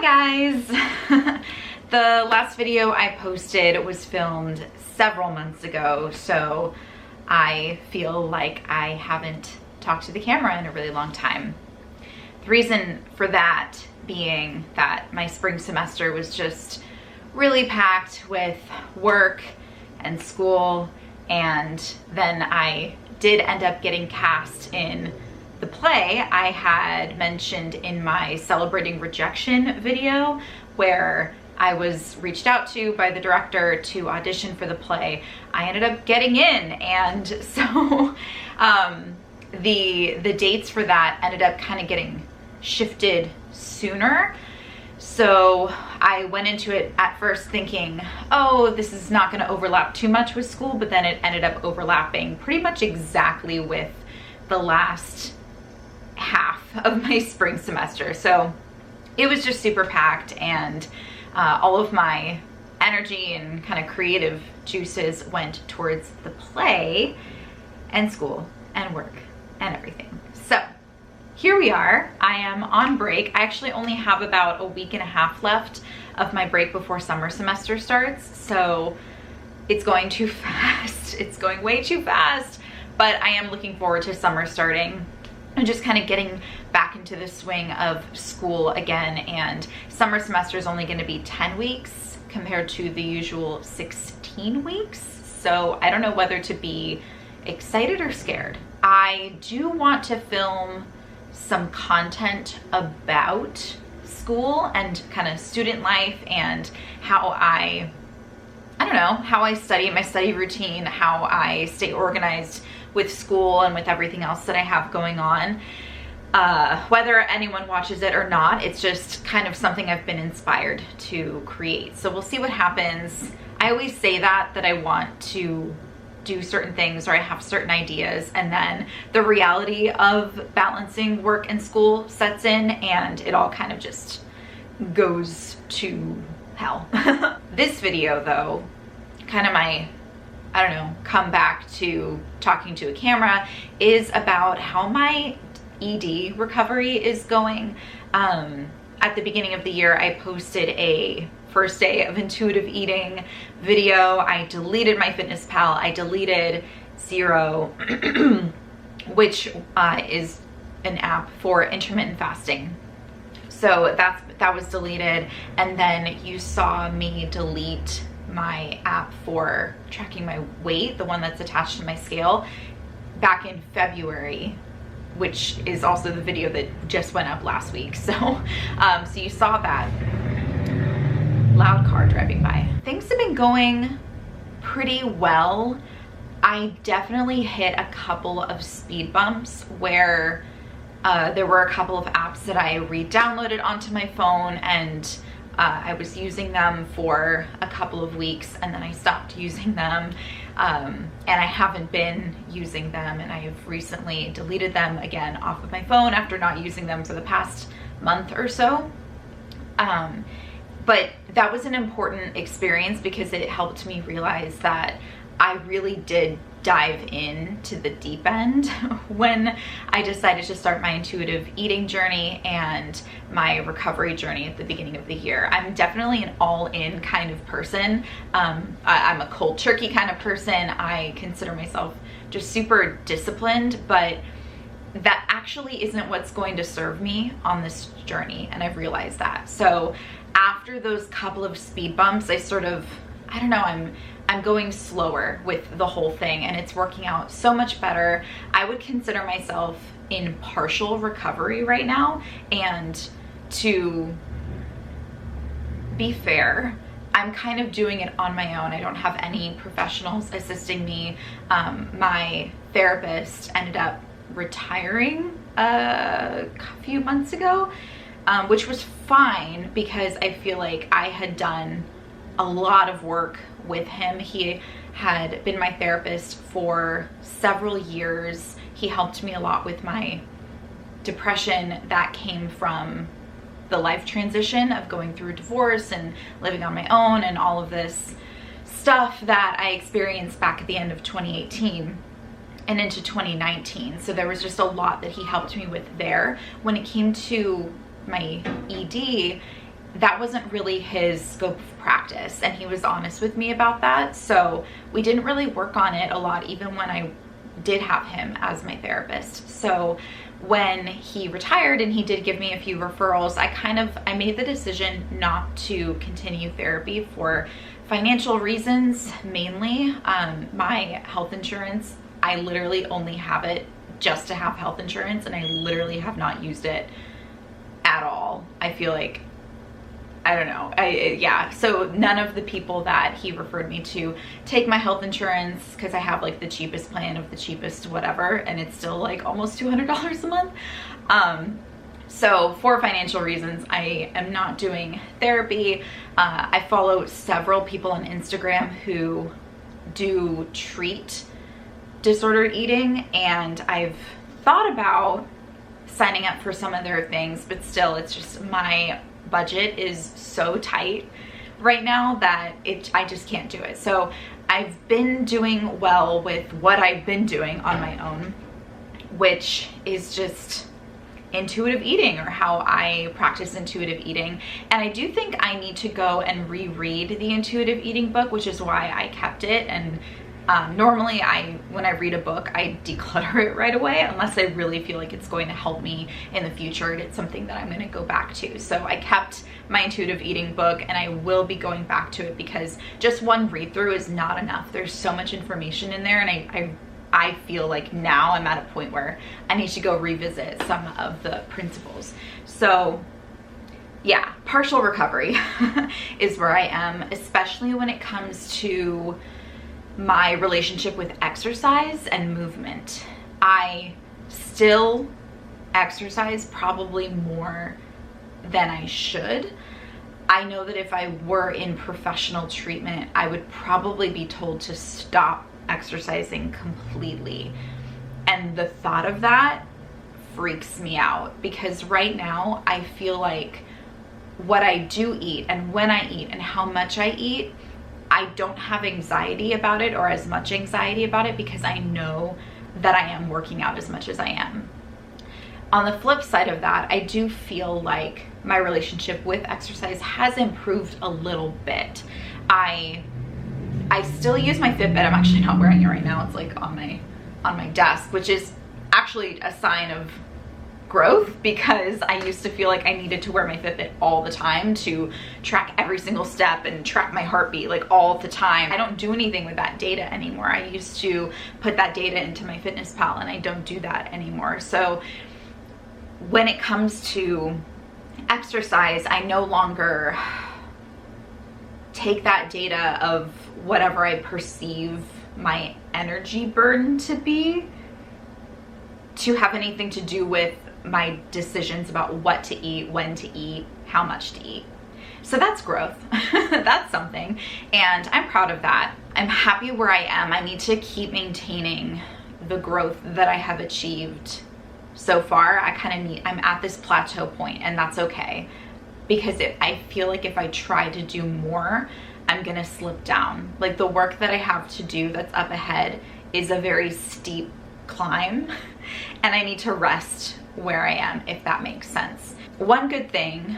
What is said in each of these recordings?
guys. The last video I posted was filmed several months ago, so I feel like I haven't talked to the camera in a really long time. The reason for that being that my spring semester was just really packed with work and school, and then I did end up getting cast in the play I had mentioned in my Celebrating Rejection video, where I was reached out to by the director to audition for the play. I ended up getting in, and so the dates for that ended up kind of getting shifted sooner. So I went into it at first thinking, oh, this is not going to overlap too much with school, but then it ended up overlapping pretty much exactly with the last half of my spring semester. So it was just super packed, and all of my energy and kind of creative juices went towards the play and school and work and everything. So here we are. I am on break. I actually only have about a week and a half left of my break before summer semester starts, so it's going too fast. It's going way too fast, but I am looking forward to summer starting and just kind of getting back into the swing of school again. And summer semester is only going to be 10 weeks compared to the usual 16 weeks. So I don't know whether to be excited or scared. I do want to film some content about school and kind of student life and how I don't know, how I study, my study routine, how I stay organized with school and with everything else that I have going on. Whether anyone watches it or not, it's just kind of something I've been inspired to create. So we'll see what happens. I always say that I want to do certain things, or I have certain ideas, and then the reality of balancing work and school sets in, and it all kind of just goes to hell. This video though, kind of my, I don't know, come back to talking to a camera, is about how my ED recovery is going. At the beginning of the year, I posted a first day of intuitive eating video. I deleted MyFitnessPal. I deleted Zero, which is an app for intermittent fasting. So that was deleted. And then you saw me delete my app for tracking my weight, the one that's attached to my scale, back in February, which is also the video that just went up last week. So, so you saw that. Loud car driving by. Things have been going pretty well. I definitely hit a couple of speed bumps where there were a couple of apps that I re-downloaded onto my phone, and I was using them for a couple of weeks, and then I stopped using them, and I haven't been using them, and I have recently deleted them again off of my phone after not using them for the past month or so. But that was an important experience because it helped me realize that I really did dive into the deep end when I decided to start my intuitive eating journey and my recovery journey at the beginning of the year. I'm definitely an all-in kind of person. I'm a cold turkey kind of person. I consider myself just super disciplined, but that actually isn't what's going to serve me on this journey, and I've realized that. So after those couple of speed bumps, I sort of, I don't know, I'm going slower with the whole thing, and it's working out so much better. I would consider myself in partial recovery right now, and to be fair, I'm kind of doing it on my own. I don't have any professionals assisting me. My therapist ended up retiring a few months ago, which was fine because I feel like I had done a lot of work with him. He had been my therapist for several years. He helped me a lot with my depression that came from the life transition of going through a divorce and living on my own and all of this stuff that I experienced back at the end of 2018 and into 2019. So there was just a lot that he helped me with there. When it came to my ED, that wasn't really his scope of practice, and he was honest with me about that. So we didn't really work on it a lot, even when I did have him as my therapist. So when he retired and he did give me a few referrals, I made the decision not to continue therapy for financial reasons mainly. My health insurance, I literally only have it just to have health insurance, and I literally have not used it at all. I feel like, I don't know. Yeah. So none of the people that he referred me to take my health insurance, because I have like the cheapest plan of the cheapest whatever, and it's still like almost $200 a month. So for financial reasons, I am not doing therapy. I follow several people on Instagram who do treat disordered eating, and I've thought about signing up for some of their things, but still, it's just, my budget is so tight right now that I just can't do it. So I've been doing well with what I've been doing on my own, which is just intuitive eating, or how I practice intuitive eating. And I do think I need to go and reread the intuitive eating book, which is why I kept it. And normally when I read a book, I declutter it right away, unless I really feel like it's going to help me in the future and it's something that I'm going to go back to. So I kept my intuitive eating book, and I will be going back to it, because just one read through is not enough. There's so much information in there, and I feel like now I'm at a point where I need to go revisit some of the principles. So yeah, partial recovery is where I am, especially when it comes to my relationship with exercise and movement. I still exercise probably more than I should. I know that if I were in professional treatment, I would probably be told to stop exercising completely. And the thought of that freaks me out, because right now I feel like what I do eat and when I eat and how much I eat, I don't have anxiety about it, or as much anxiety about it, because I know that I am working out as much as I am. On the flip side of that, I do feel like my relationship with exercise has improved a little bit. I still use my Fitbit. I'm actually not wearing it right now. It's like on my desk, which is actually a sign of growth, because I used to feel like I needed to wear my Fitbit all the time to track every single step and track my heartbeat like all the time. I don't do anything with that data anymore. I used to put that data into my Fitness Pal, and I don't do that anymore. So when it comes to exercise, I no longer take that data of whatever I perceive my energy burden to be to have anything to do with my decisions about what to eat, when to eat, how much to eat. So that's growth. That's something, and I'm proud of that. I'm happy where I am. I need to keep maintaining the growth that I have achieved so far. I'm at this plateau point, and that's okay, because I feel like if I try to do more, I'm gonna slip down. Like, the work that I have to do that's up ahead is a very steep climb, and I need to rest where I am, if that makes sense. One good thing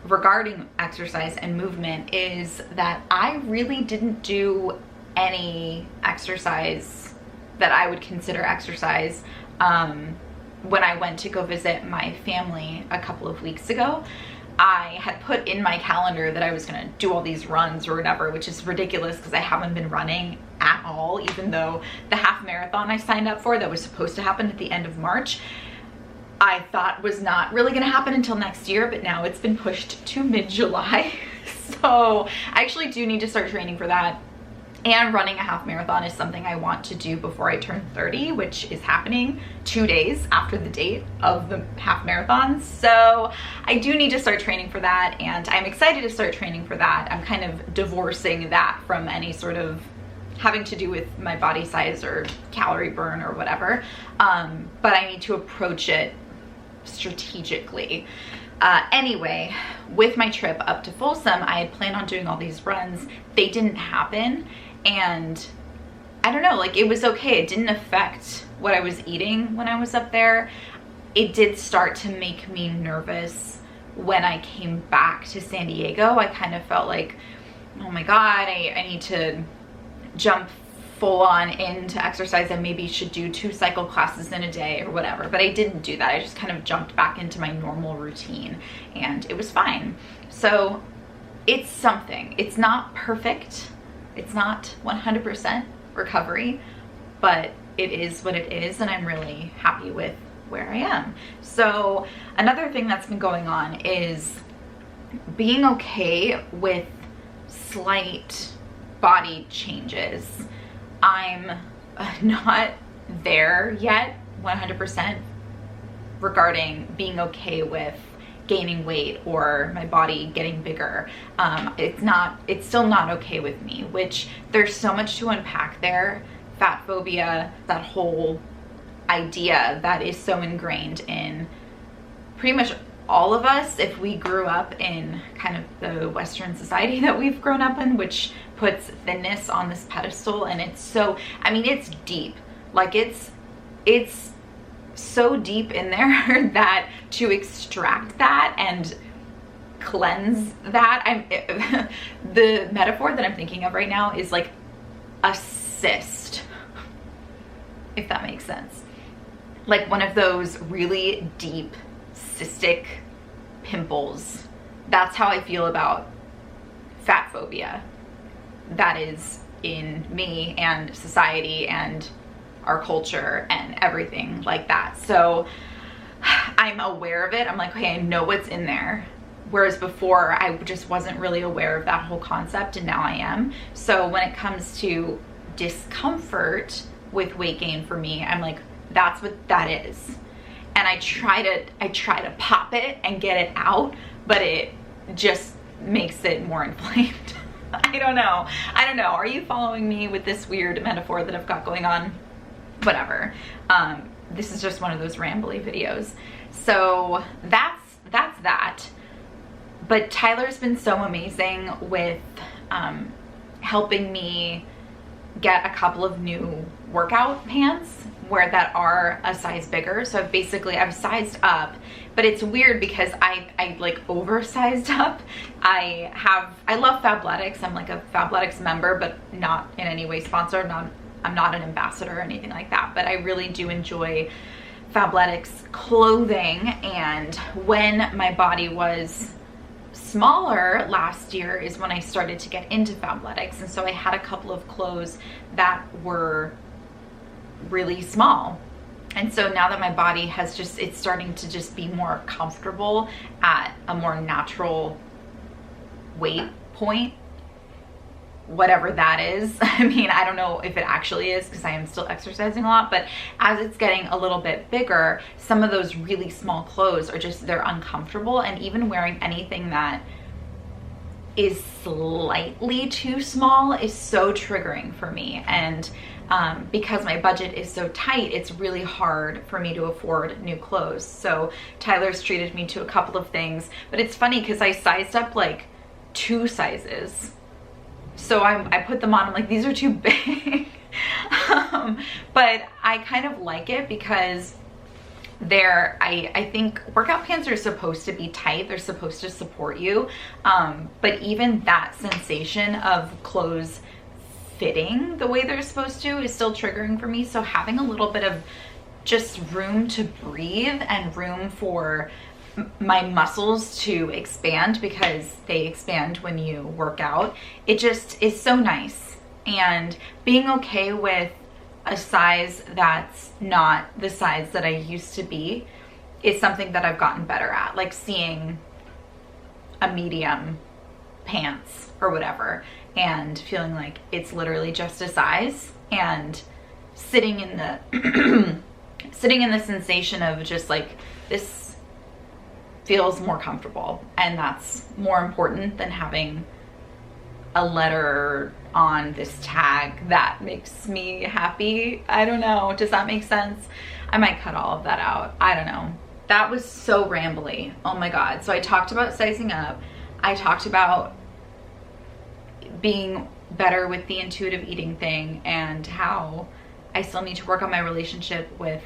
regarding exercise and movement is that I really didn't do any exercise that I would consider exercise when I went to go visit my family a couple of weeks ago. I had put in my calendar that I was gonna do all these runs or whatever, which is ridiculous because I haven't been running at all, even though the half marathon I signed up for that was supposed to happen at the end of March, I thought was not really gonna happen until next year, but now it's been pushed to mid-July. So I actually do need to start training for that. And running a half marathon is something I want to do before I turn 30, which is happening 2 days after the date of the half marathon. So I do need to start training for that, and I'm excited to start training for that. I'm kind of divorcing that from any sort of having to do with my body size or calorie burn or whatever. But I need to approach it strategically. Anyway, with my trip up to Folsom, I had planned on doing all these runs. They didn't happen, and I don't know, like, it was okay. It didn't affect what I was eating when I was up there. It did start to make me nervous when I came back to San Diego, I kind of felt like, oh my God, I need to jump full on into exercise and maybe should do 2 cycle classes in a day or whatever. But I didn't do that. I just kind of jumped back into my normal routine and it was fine. So it's something. It's not perfect. It's not 100% recovery, but it is what it is, and I'm really happy with where I am. So another thing that's been going on is being okay with slight body changes. I'm not there yet 100% regarding being okay with gaining weight or my body getting bigger. It's still not okay with me, which there's so much to unpack there. Fat phobia, that whole idea that is so ingrained in pretty much all of us if we grew up in kind of the Western society that we've grown up in, which puts thinness on this pedestal. And it's so, I mean, it's deep. Like it's so deep in there that to extract that and cleanse that, the metaphor that I'm thinking of right now is like a cyst, if that makes sense. Like one of those really deep cystic pimples. That's how I feel about fat phobia. That is in me and society and our culture and everything like that. So I'm aware of it. I'm like, okay, I know what's in there. Whereas before I just wasn't really aware of that whole concept, and now I am. So when it comes to discomfort with weight gain for me, I'm like, that's what that is. And I try to pop it and get it out, but it just makes it more inflamed. I don't know. Are you following me with this weird metaphor that I've got going on? Whatever. This is just one of those rambly videos. So that's that. But Tyler's been so amazing with helping me get a couple of new workout pants that are a size bigger. So I've sized up, but it's weird because I like oversized up. I love Fabletics. I'm like a Fabletics member, but not in any way sponsored. I'm not an ambassador or anything like that, but I really do enjoy Fabletics clothing. And when my body was smaller last year is when I started to get into Fabletics. And so I had a couple of clothes that were really small. And so now that my body has it's starting to just be more comfortable at a more natural weight point, whatever that is. I mean, I don't know if it actually is because I am still exercising a lot, but as it's getting a little bit bigger, some of those really small clothes are they're uncomfortable. And even wearing anything that is slightly too small is so triggering for me. And because my budget is so tight, it's really hard for me to afford new clothes. So Tyler's treated me to a couple of things, but it's funny because I sized up like 2 sizes. So I put them on, I'm like, these are too big. But I kind of like it because I think workout pants are supposed to be tight. They're supposed to support you. But even that sensation of clothes fitting the way they're supposed to is still triggering for me. So having a little bit of just room to breathe and room for my muscles to expand, because they expand when you work out, it just is so nice. And being okay with a size that's not the size that I used to be is something that I've gotten better at. Like seeing a medium pants or whatever and feeling like it's literally just a size, and sitting in the sitting in the sensation of just like, this feels more comfortable, and that's more important than having a letter on this tag that makes me happy. I don't know, does that make sense? I might cut all of that out, I don't know. That was so rambly, oh my god. So I talked about sizing up, I talked about being better with the intuitive eating thing, and how I still need to work on my relationship with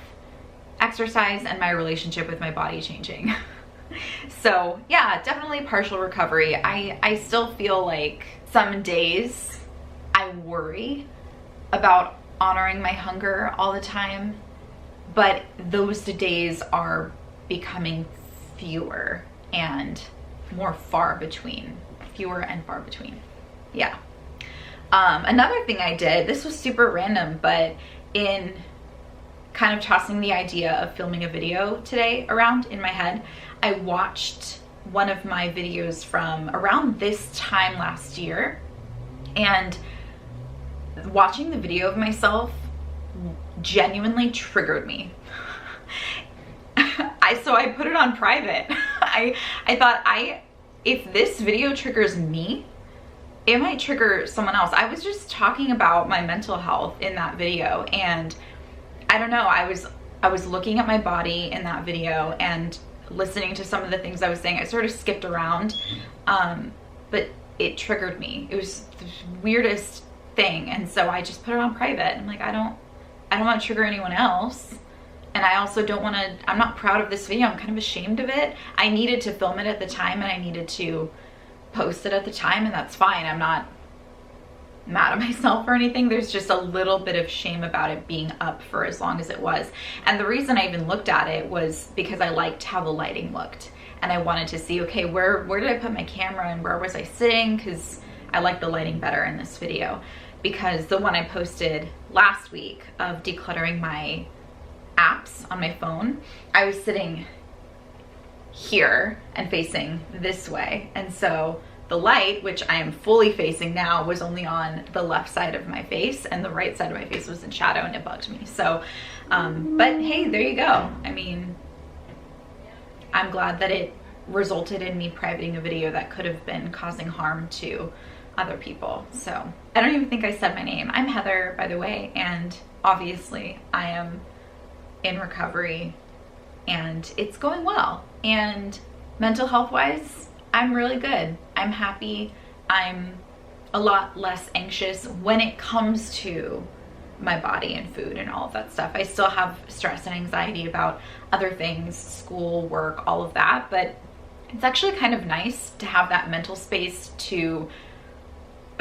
exercise and my relationship with my body changing. So yeah, definitely partial recovery. I still feel like some days I worry about honoring my hunger all the time, but those days are becoming fewer and more far between. Fewer and far between. Yeah. Another thing I did, this was super random, but in kind of tossing the idea of filming a video today around in my head, I watched one of my videos from around this time last year, and watching the video of myself genuinely triggered me. So I put it on private. I thought, if this video triggers me, it might trigger someone else. I was just talking about my mental health in that video, and I don't know, I was looking at my body in that video and listening to some of the things I was saying. I sort of skipped around, but it triggered me. It was the weirdest thing, and so I just put it on private. I'm like, I don't want to trigger anyone else, and I also don't want to, I'm not proud of this video. I'm kind of ashamed of it. I needed to film it at the time, and I needed to post it at the time, and that's fine. I'm not mad at myself or anything. There's just a little bit of shame about it being up for as long as it was. And the reason I even looked at it was because I liked how the lighting looked, and I wanted to see, okay, where did I put my camera and where was I sitting, because I like the lighting better in this video. Because the one I posted last week of decluttering my apps on my phone, I was sitting here and facing this way, and so the light, which I am fully facing now, was only on the left side of my face, and the right side of my face was in shadow, and it bugged me. So but hey, there you go. I mean, I'm glad that it resulted in me privating a video that could have been causing harm to other people. So I don't even think I said my name. I'm Heather, by the way, and obviously I am in recovery, and it's going well. And mental health wise, I'm really good. I'm happy. I'm a lot less anxious when it comes to my body and food and all of that stuff. I still have stress and anxiety about other things, school, work, all of that, but it's actually kind of nice to have that mental space to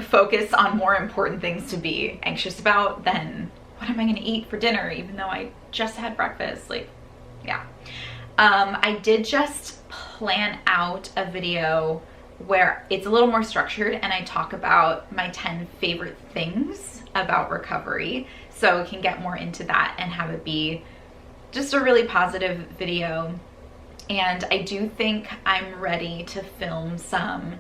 focus on more important things to be anxious about than what am I gonna eat for dinner, even though I just had breakfast. Like, yeah. I did just plan out a video where it's a little more structured, and I talk about my 10 favorite things about recovery, so we can get more into that and have it be just a really positive video. And I do think I'm ready to film some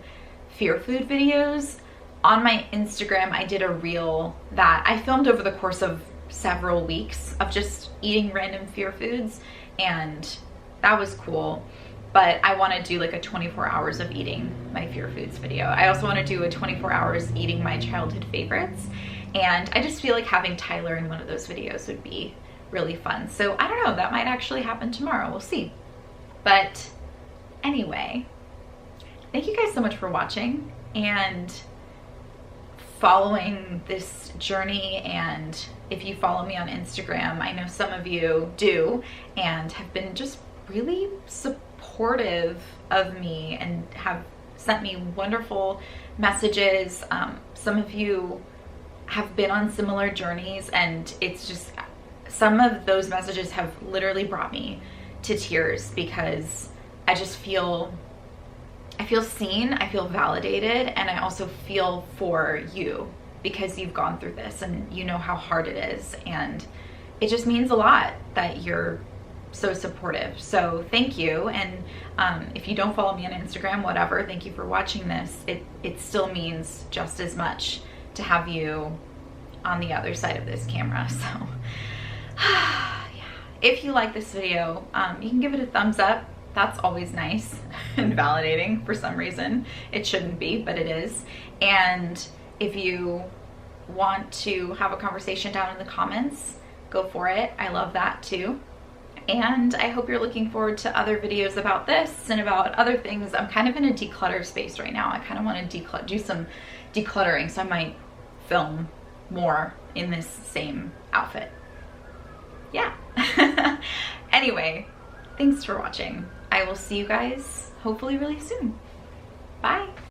fear food videos. On my Instagram, I did a reel that I filmed over the course of several weeks of just eating random fear foods, and that was cool. But I want to do like a 24 hours of eating my fear foods video. I also want to do a 24 hours eating my childhood favorites, and I just feel like having Tyler in one of those videos would be really fun. So I don't know, that might actually happen tomorrow. We'll see. But anyway, thank you guys so much for watching and following this journey. And if you follow me on Instagram, I know some of you do and have been just really supportive of me and have sent me wonderful messages. Some of you have been on similar journeys, and it's just, some of those messages have literally brought me to tears, because I just feel, seen, I feel validated, and I also feel for you because you've gone through this and you know how hard it is, and it just means a lot that you're so supportive. So thank you. And if you don't follow me on Instagram, whatever, thank you for watching this. It still means just as much to have you on the other side of this camera. So yeah, if you like this video, you can give it a thumbs up. That's always nice and validating. For some reason it shouldn't be, but it is. And if you want to have a conversation down in the comments, go for it. I love that too. And I hope you're looking forward to other videos about this and about other things. I'm kind of in a declutter space right now. I kind of want to do some decluttering, so I might film more in this same outfit. Yeah. Anyway, thanks for watching. I I will see you guys hopefully really soon. Bye.